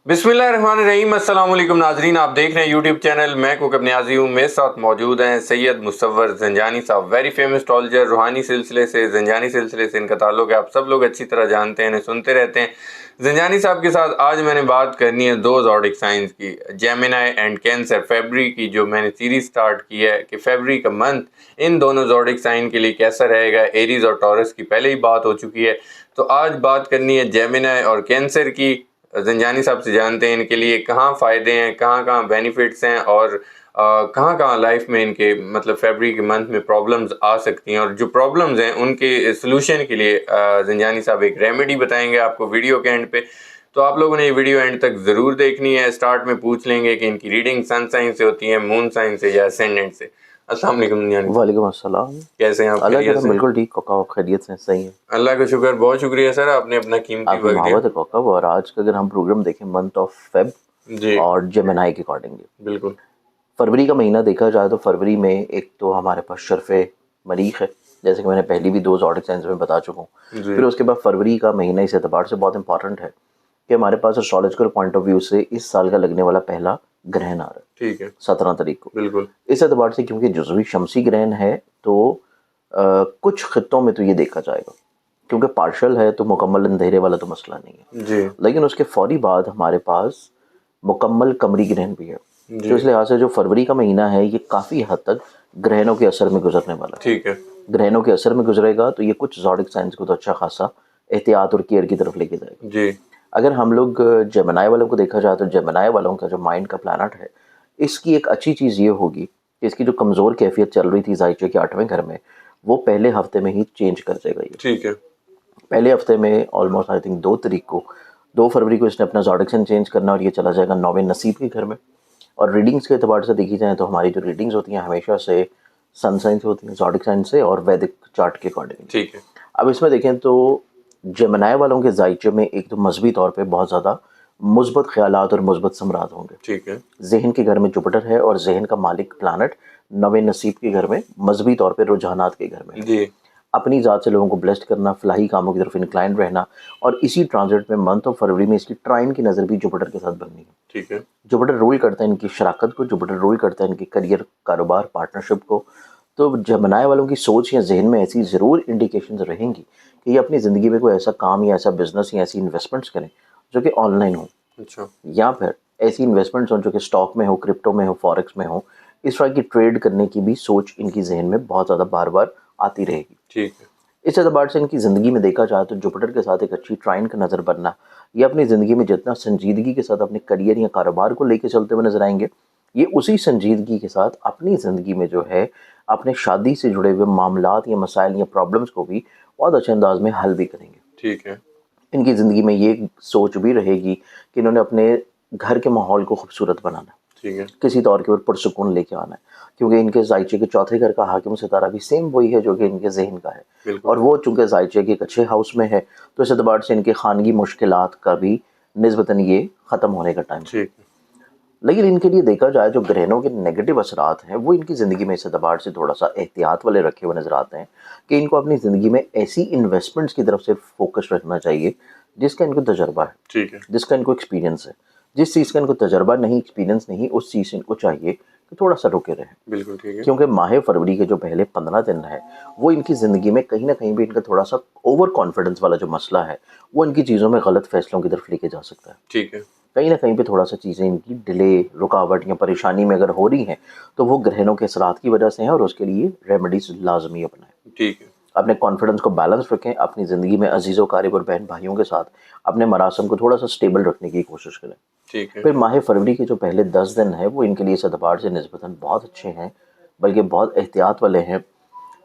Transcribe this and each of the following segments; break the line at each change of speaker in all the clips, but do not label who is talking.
बिस्मिल्लाहिर्रहमानिर्रहीम। अस्सलाम वालेकुम नाजरीन, आप देख रहे हैं यूट्यूब चैनल मैं कुक न्याजी हूँ। मेरे साथ मौजूद हैं सैयद मुसव्वर ज़ंजानी साहब, वेरी फेमस एस्ट्रोलॉजर। रूहानी सिलसिले से, ज़ंजानी सिलसिले से इनका ताल्लुक है, आप सब लोग अच्छी तरह जानते हैं, इन्हें सुनते रहते हैं। ज़ंजानी साहब के साथ आज मैंने बात करनी है दो ज़ोडिक साइंस की, जेमिनी एंड कैंसर। फेबररी की जो मैंने सीरीज स्टार्ट की है कि फेबररी का मंथ इन दोनों ज़ोडिक साइन के लिए कैसा रहेगा। एरीज और टॉरस की पहले ही बात हो चुकी है, तो आज बात करनी है जेमिनी और कैंसर की। ज़ंजानी साहब से जानते हैं इनके लिए कहाँ फ़ायदे हैं, कहाँ कहाँ बेनिफिट्स हैं और कहाँ कहाँ लाइफ में इनके मतलब फेबररी के मंथ में प्रॉब्लम्स आ सकती हैं, और जो प्रॉब्लम्स हैं उनके सलूशन के लिए ज़ंजानी साहब एक रेमेडी बताएंगे आपको वीडियो के एंड पे। तो आप लोगों ने ये वीडियो एंड तक ज़रूर देखनी है। स्टार्ट में पूछ लेंगे कि इनकी रीडिंग सन साइन से होती है, मून साइन से या असेंडेंट से। अस्सलाम वालेकुम ज़ंजानी।
वालेकुम अस्सलाम।
कैसे हैं आप?
अल्लाह
खैरियत
का
से?
बिल्कुल ठीक कोका, खैरियत से सही है।
अल्लाह का शुक्र, बहुत शुक्रिया सर, आपने अपना कीमती
आपकी
वक्त दिया।
मोहब्बत है कोका। और आज का अगर हम प्रोग्राम देखें मंथ ऑफ फेब
जी
और जेमिनी के अकॉर्डिंगली,
बिल्कुल।
फरवरी का महीना देखा जाए तो फरवरी में एक तो हमारे पास शर्फ़े मरीख है, जैसे कि मैंने पहले भी दो ज़ोडिक साइंस में बता चुका हूँ।
जी
फिर उसके बाद फरवरी का महीना इस एतबार से बहुत इंपॉर्टेंट है कि हमारे पास एस्ट्रोलॉजिकल पॉइंट ऑफ व्यू से इस साल का लगने वाला पहला ग्रहण आ रहा है
ठीक है
17 तारीख को।
बिल्कुल।
इस एतबार से क्योंकि जुज़वी शमसी ग्रहण है तो कुछ खित्तों में तो ये देखा जाएगा, क्योंकि पार्शल है तो मुकम्मल अंधेरे वाला तो मसला नहीं है।
जी
लेकिन उसके फौरी बाद हमारे पास मुकम्मल कमरी ग्रहण भी है।
जी
तो इस लिहाज से जो फरवरी का महीना है ये काफ़ी हद तक ग्रहणों के असर में गुजरने वाला है।
ठीक है
ग्रहणों के असर में गुजरेगा तो ये कुछ ज़ोडिक साइंस को तो अच्छा खासा एहतियात और केयर की तरफ लेके जाएगा।
जी
अगर हम लोग जेमिनी वालों को देखा जाए तो जेमिनी वालों का जो माइंड का प्लैनेट है, इसकी एक अच्छी चीज़ ये होगी कि इसकी जो कमज़ोर कैफियत चल रही थी ज़ाइचे के 8वें घर में, वो पहले हफ्ते में ही चेंज कर जाएगा ये।
ठीक है
पहले हफ्ते में ऑलमोस्ट आई थिंक 2 फरवरी को इसने अपना ज़ोडिक साइन चेंज करना और ये चला जाएगा 9वें नसीब के घर में। और रीडिंग्स के एतबार से देखी जाए तो हमारी जो रीडिंग्स होती हैं हमेशा से सन साइन से होती हैं, ज़ोडिक साइन से और वैदिक चार्ट के अकॉर्डिंग।
ठीक है
अब इसमें देखें तो जेमिनी वालों के ज़ाइचे में एक तो मजहबी तौर पे बहुत ज़्यादा मुस्बत ख़यालात और मुस्बत समरात होंगे।
ठीक है
ज़हन के घर में जुपिटर है और ज़हन का मालिक प्लानट 9वें नसीब के घर में, मजहबी तौर पे रुझानात के घर में है।
जी
अपनी ज़ात से लोगों को ब्लेस्ड करना, फलाही कामों की तरफ इंक्लाइन रहना, और इसी ट्रांजिट में मंथ ऑफ फरवरी में इसकी ट्राइन की नज़र भी जुपिटर के साथ बननी है।
ठीक है
जुपिटर रूल करता है इनकी शराकत को, जुपिटर रूल करता है इनकी करियर, कारोबार, पार्टनरशिप को। तो जेमिनी वालों की सोच या जहन में ऐसी ज़रूर इंडिकेशंस रहेंगी कि ये अपनी ज़िंदगी में कोई ऐसा काम या ऐसा बिजनेस या ऐसी इन्वेस्टमेंट्स करें जो कि ऑनलाइन हो,
अच्छा
या फिर ऐसी इन्वेस्टमेंट्स हों जो कि स्टॉक में हो, क्रिप्टो में हो, फॉरेक्स में हो। इस तरह की ट्रेड करने की भी सोच इनकी जहन में बहुत ज़्यादा बार बार आती रहेगी।
ठीक है
इस एतबार से इनकी ज़िंदगी में देखा जाए तो जुपिटर के साथ एक अच्छी ट्राइन का नज़र बनना, ये अपनी ज़िंदगी में जितना संजीदगी के साथ अपने करियर या कारोबार को लेकर चलते हुए नजर आएंगे, ये उसी संजीदगी के साथ अपनी ज़िंदगी में जो है अपने शादी से जुड़े हुए मामलात या मसाइल या प्रॉब्लम्स को भी बहुत अच्छे अंदाज में हल भी करेंगे।
ठीक है
इनकी ज़िंदगी में ये सोच भी रहेगी कि इन्होंने अपने घर के माहौल को खूबसूरत बनाना है,
ठीक है
किसी तौर के ऊपर पुरसुकून लेके आना है, क्योंकि इनके जायचे के चौथे घर का हाकिम सितारा भी सेम वही है जो कि इनके जहन का है।
बिल्कुल
और वो चूंकि जायचे के एक अच्छे हाउस में है तो इस एतबार से इनके खानगी मुश्किलात का भी निस्बतन ये ख़त्म होने का टाइम है।
ठीक है
लेकिन इनके लिए देखा जाए जो ग्रहणों के नेगेटिव असरात हैं वो इनकी ज़िंदगी में इस एतबार से थोड़ा सा एहतियात वाले रखे हुए नजर आते हैं कि इनको अपनी ज़िंदगी में ऐसी इन्वेस्टमेंट्स की तरफ से फोकस रखना चाहिए जिसका इनको तजर्बा है,
ठीक है
जिसका इनको एक्सपीरियंस है। जिस चीज़ का इनको तजर्बा नहीं, एक्सपीरियंस नहीं, उस चीज़ से इनको चाहिए कि थोड़ा सा रुके रहें,
बिल्कुल ठीक है
क्योंकि माह फरवरी के जो पहले 15 दिन है वो इनकी ज़िंदगी में कहीं ना कहीं भी इनका थोड़ा सा ओवर कॉन्फिडेंस वाला जो मसला है वो इनकी चीज़ों में गलत फैसलों की तरफ लेके जा सकता है।
ठीक है
कहीं ना कहीं पे थोड़ा सा चीज़ें इनकी डिले, रुकावट या परेशानी में अगर हो रही हैं तो वो ग्रहणों के असरात की वजह से हैं, और उसके लिए रेमेडीज लाजमी अपनाएं।
ठीक है
अपने कॉन्फिडेंस को बैलेंस रखें, अपनी ज़िंदगी में अजीज़ों क़रीब और बहन भाइयों के साथ अपने मरासम को थोड़ा सा स्टेबल रखने की कोशिश करें।
ठीक है
फिर माह फरवरी के जो पहले 10 दिन है वो इनके लिए इस एतबार से निस्बतन बहुत अच्छे हैं, बल्कि बहुत एहतियात वाले हैं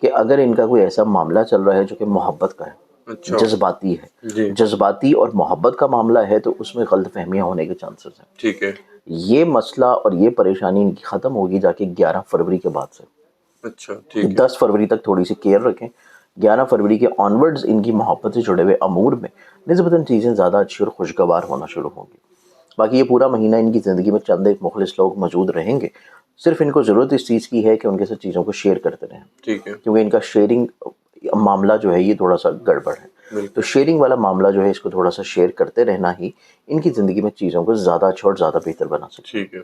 कि अगर इनका कोई ऐसा मामला चल रहा है जो कि मोहब्बत का है,
अच्छा
जज्बाती है,
जी
जज्बाती और मोहब्बत का मामला है, तो उसमें गलत फहमियाँ होने के चांसेस हैं।
ठीक है
ये मसला और ये परेशानी इनकी ख़त्म होगी जाके 11 फरवरी के बाद से।
अच्छा ठीक है
10 फरवरी तक थोड़ी सी केयर रखें, 11 फरवरी के ऑनवर्ड्स इनकी मोहब्बत से जुड़े हुए अमूर में निस्बतन चीज़ें ज़्यादा अच्छी और खुशगवार होना शुरू होंगी। बाकी ये पूरा महीना इनकी ज़िंदगी में चंद एक मुखलिस लोग मौजूद रहेंगे, सिर्फ इनको ज़रूरत इस चीज़ की है कि उनके साथ चीज़ों को शेयर करते रहें,
ठीक है
क्योंकि इनका शेयरिंग मामला जो है ये थोड़ा सा गड़बड़ है।
बिल्कुल
तो शेयरिंग वाला मामला जो है, इसको थोड़ा सा शेयर करते रहना ही इनकी ज़िंदगी में चीज़ों को ज़्यादा अच्छा और ज़्यादा बेहतर बना सकता है।
ठीक है।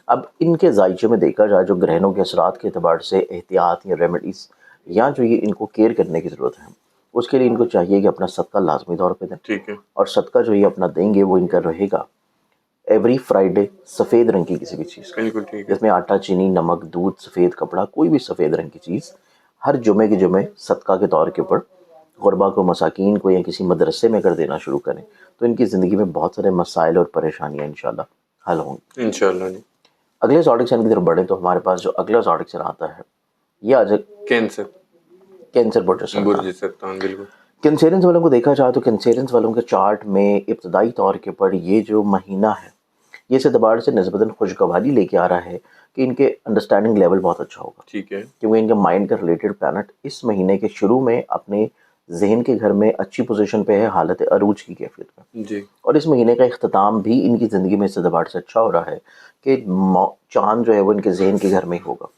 अब इनके ज़ायचे में देखा जाए, जो ग्रहणों के असरात के एतबार से एहतियात या रेमेडीज़ या जो ये इनको केयर करने की ज़रूरत है, उसके लिए इनको चाहिए कि अपना सदका लाजमी तौर पे दें।
ठीक है।
और सदका जो ये अपना देंगे वो इनका रहेगा एवरी फ्राइडे सफ़ेद रंग की किसी भी चीज़ का,
बिल्कुल ठीक है।
जिसमें आटा, चीनी, नमक, दूध, सफ़ेद कपड़ा, कोई भी सफ़ेद रंग की चीज़ हर जुमे के जुमे सदका के तौर के ऊपर गुरबा को, मसाकीन को या किसी मदरसे में कर देना शुरू करें, तो इनकी ज़िंदगी में बहुत सारे मसाइल और परेशानियाँ इंशाल्लाह हल होंगी।
इंशाल्लाह जी।
अगले ज़ोडिक साइन की तरफ बढ़ें तो हमारे पास जो अगला ज़ोडिक साइन आता है, ये आज
कैंसर,
कैंसर बुर्ज सरतान।
बुर्ज सरतान, बिल्कुल।
कैंसेरियंस वालों को देखा जाए तो कैंसेरियंस वालों के चार्ट में इब्तदाई तौर के ऊपर ये जो महीना है, ये इस एतबार से निस्बतन खुशगवारी लेके आ रहा है कि इनके अंडरस्टैंडिंग लेवल बहुत अच्छा होगा,
ठीक है।
क्योंकि इनके माइंड का रिलेटेड प्लैनेट इस महीने के शुरू में अपने जहन के घर में अच्छी पोजीशन पे है, हालत अरूज की कैफियत में।
जी।
और इस महीने का इख्तिताम भी इनकी ज़िंदगी में इस एतबार से अच्छा हो रहा है कि चांद जो है वो इनके जहन के घर में ही होगा।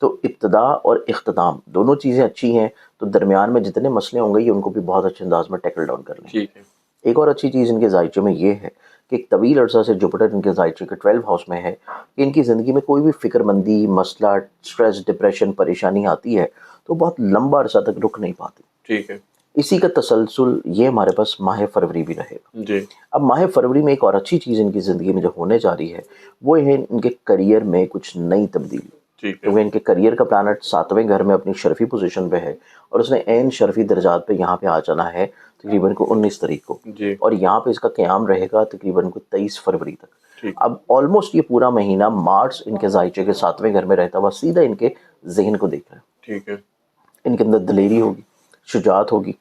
तो इब्तदा और इख्तिताम दोनों चीज़ें अच्छी हैं, तो दरमियान में जितने मसले होंगे ये उनको भी बहुत अच्छे अंदाज में टैकल डाउन कर लेंगे।
ठीक है।
एक और अच्छी चीज़ इनके ज़ायचे में ये है कि एक तवील अरसा से जुपिटर इनके ज़ायचे के 12 हाउस में है, कि इनकी ज़िंदगी में कोई भी फ़िक्रमंदी, मसला, स्ट्रेस, डिप्रेशन, परेशानी आती है तो बहुत लंबा अरसा तक रुक नहीं पाती।
ठीक है।
इसी का तसलसल ये हमारे पास माह फरवरी भी रहेगा।
जी।
अब माह फरवरी में एक और अच्छी चीज़ इनकी ज़िंदगी में जो होने जा रही है, वो है इनके करियर में कुछ नई तब्दीली।
ठीक है।
क्योंकि इनके करियर का प्लानट 7वें घर में अपनी शर्फी पोजीशन पे है, और उसने एन शर्फी दर्जात पे यहाँ पे आ जाना है तकरीबन को 19 तारीख को,
जी।
और यहाँ पे इसका क़याम रहेगा तकरीबन को 23 फरवरी तक।
ठीक।
अब ऑलमोस्ट ये पूरा महीना मार्स इनके ज़ायचे के 7वें घर में रहता हुआ सीधा इनके जहन को देख रहा है।
ठीक है।
इनके अंदर दिलेरी होगी, शुजाअत होगी,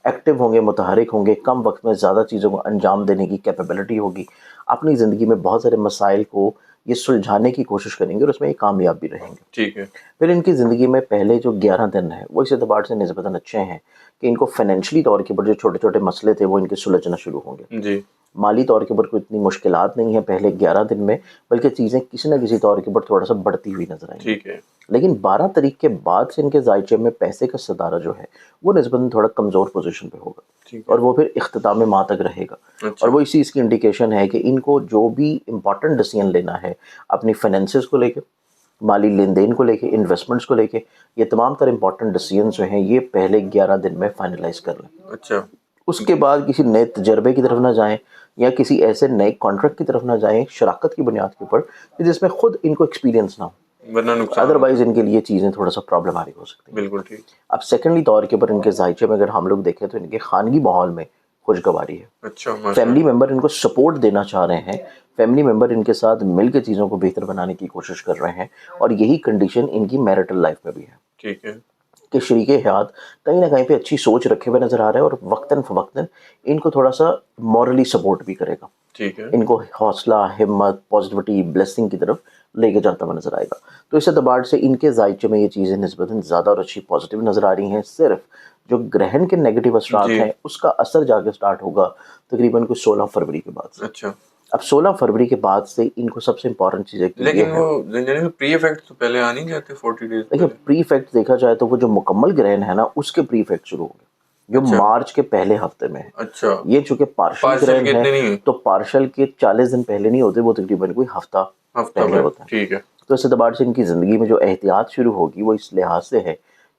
एक्टिव होंगे, मुतहरिक होंगे, कम वक्त में ज़्यादा चीज़ों को अंजाम देने की कैपेबिलिटी होगी। अपनी ज़िंदगी में बहुत सारे मसाइल को ये सुलझाने की कोशिश करेंगे और उसमें ये कामयाब भी रहेंगे।
ठीक है।
फिर इनकी ज़िंदगी में पहले जो 11 दिन हैं वो इस एतबार से निस्बतन अच्छे हैं कि इनको फाइनेंशियली तौर के ऊपर जो छोटे छोटे मसले थे वो इनके सुलझना शुरू होंगे।
जी।
माली तौर के ऊपर कोई इतनी मुश्किलात नहीं है पहले 11 दिन में, बल्कि चीज़ें किसी न किसी तौर के ऊपर थोड़ा सा बढ़ती हुई नजर आएंगी।
ठीक है।
लेकिन 12 तारीख के बाद से इनके ज़ायचे में पैसे का सदारा जो है वो निस्बतन थोड़ा कमज़ोर पोजीशन पे होगा,
ठीक है।
और वो फिर इख्तिताम माह तक रहेगा।
अच्छा।
और वो इसी इसकी इंडिकेशन है कि इनको जो भी इम्पॉर्टेंट डिसीजन लेना है अपनी फाइनेंसेस को लेके, माली लेन देन को लेके, इन्वेस्टमेंट्स को लेके, ये तमाम तरह इंपॉर्टेंट डिसीजन जो हैं ये पहले 11 दिन में फाइनलाइज कर लें।
अच्छा।
उसके बाद किसी नए तजर्बे की तरफ ना जाएं या किसी ऐसे नए कॉन्ट्रैक्ट की तरफ ना जाएं शराकत की बुनियाद के ऊपर कि जिसमें खुद इनको एक्सपीरियंस ना हो,
वरना नुकसान
अदरवाइज इनके लिए चीज़ें थोड़ा सा प्रॉब्लमेटिक हो सकती हैं।
बिल्कुल ठीक।
अब सेकेंडली तौर के ऊपर इनके ज़ायचे में अगर हम लोग देखें तो इनके खानगी माहौल में खुशगवारी है।
अच्छा, माशाल्लाह।
फैमिली मेम्बर इनको सपोर्ट देना चाह रहे हैं, फैमिली मेम्बर इनके साथ मिल के चीज़ों को बेहतर बनाने की कोशिश कर रहे हैं, और यही कंडीशन इनकी मैरिटल लाइफ में भी है
ठीक है।
कि शरीके हयात कहीं ना कहीं पे अच्छी सोच रखे हुए नज़र आ रहे हैं और वक्तन फ़वक्तन इनको थोड़ा सा मॉरली सपोर्ट भी करेगा,
ठीक है।
इनको हौसला, हिम्मत, पॉजिटिविटी, ब्लेसिंग की तरफ लेके जाता हुआ नजर आएगा। तो इस एतबार से इनके ज़ायचे में ये चीज़ें निस्बतन ज़्यादा और अच्छी पॉजिटिव नज़र आ रही हैं। सिर्फ जो ग्रहण के नेगेटिव असरात
जी।
हैं उसका असर जाके स्टार्ट होगा तकरीबन कुछ 16 फरवरी के बाद से।
अच्छा।
अब 16 फरवरी के बाद से इनको सबसे इंपॉर्टेंट चीज़ एक तो ये
लेकिन
है,
वो यानी प्री इफेक्ट तो पहले आ नहीं जाते 40 डेज
देखिए
पहले?
प्री इफेक्ट देखा जाए तो वो जो मुकम्मल ग्रहण है ना उसके प्री इफेक्ट शुरू होंगे जो
अच्छा।
मार्च के पहले हफ्ते में है।
अच्छा।
ये चूंकि पार्शल
पार्शियल
ग्रहण
कितने नहीं
है
है?
तो पार्शल के 40 दिन पहले नहीं होते, वो तकरीबन कोई हफ्ता
हफ्ता
पहले
में,
होता है।
ठीक है।
तो इस एतबार से इनकी ज़िंदगी में जो एहतियात शुरू होगी वो इस लिहाज से है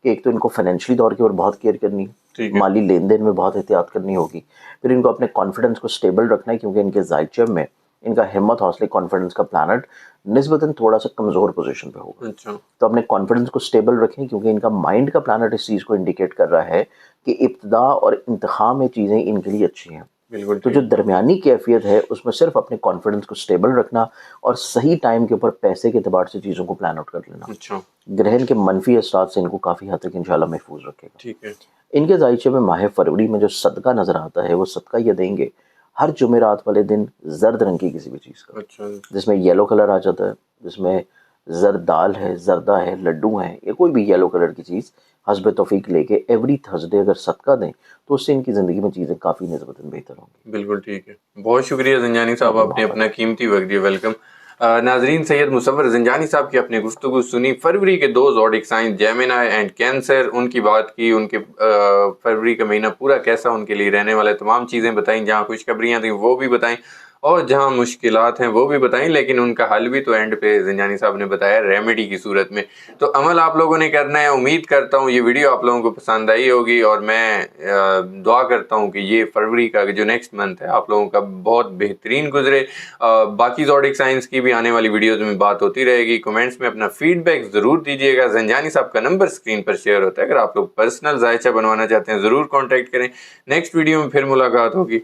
कि एक तो इनको फाइनेंशियली तौर के ऊपर बहुत केयर करनी है,
ठीक है।
माली लेन देन में बहुत एहतियात करनी होगी। फिर इनको अपने कॉन्फिडेंस को स्टेबल रखना है क्योंकि इनके ज़ायचे में इनका हिम्मत, हौसले, कॉन्फिडेंस का प्लानट निस्बतन थोड़ा सा कमज़ोर पोजीशन पे होगा।
अच्छा।
तो अपने कॉन्फिडेंस को स्टेबल रखें क्योंकि इनका माइंड का प्लानट इस चीज़ को इंडिकेट कर रहा है कि इब्तिदा और इंतखा में चीज़ें इनके लिए अच्छी हैं।
बिल्कुल
तो जो
ठीक।
दरमियानी कैफियत है उसमें सिर्फ अपने कॉन्फिडेंस को स्टेबल रखना और सही टाइम के ऊपर पैसे के एतबार से चीज़ों को प्लान आउट कर लेना
अच्छा।
ग्रहण के मनफी असरात से इनको काफ़ी हद तक इंशाल्लाह महफूज रखेगा।
ठीक है।
इनके ज़ायचे में माह फरवरी में जो सदका नज़र आता है वो सदका ये देंगे हर जुमेरात वाले दिन जर्द रंग की किसी भी चीज़ का,
अच्छा।
जिसमें येलो कलर आ जाता है, जिसमें जर्द दाल है, जर्दा है, लड्डू हैं, या कोई भी येलो कलर की चीज़ हस्ब तौफीक लेके एवरी थर्सडे अगर सदका दें तो उससे इनकी ज़िंदगी में चीज़ें काफ़ी निस्बतन बेहतर होंगी।
बिल्कुल ठीक है। बहुत शुक्रिया ज़ंजानी साहब, आपने अपना कीमती वक्त दिया। वेलकम। नाजरीन, सैयद मुसव्वर ज़ंजानी साहब की अपनी गुफ्तगू सुनी। फरवरी के 2 zodiac sign Gemini and Cancer, उनकी बात की, उनके फरवरी का महीना पूरा कैसा उनके लिए रहने वाला है, तमाम चीज़ें बताई, जहाँ खुशखबरियाँ थी वो भी बताई और जहाँ मुश्किलात हैं वो भी बताई, लेकिन उनका हल भी तो एंड पे ज़ंजानी साहब ने बताया रेमेडी की सूरत में। तो अमल आप लोगों ने करना है। उम्मीद करता हूँ ये वीडियो आप लोगों को पसंद आई होगी और मैं दुआ करता हूँ कि ये फरवरी का जो नेक्स्ट मंथ है आप लोगों का बहुत बेहतरीन गुजरे। बाकी ज़ोडिक साइंस की भी आने वाली वीडियोज़ में बात होती रहेगी। कमेंट्स में अपना फीडबैक ज़रूर दीजिएगा। ज़ंजानी साहब का नंबर स्क्रीन पर शेयर होता है, अगर आप लोग पर्सनल जायचा बनवाना चाहते हैं ज़रूर कॉन्टैक्ट करें। नेक्स्ट वीडियो में फिर मुलाकात होगी।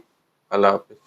अल्लाह हाफ़िज़।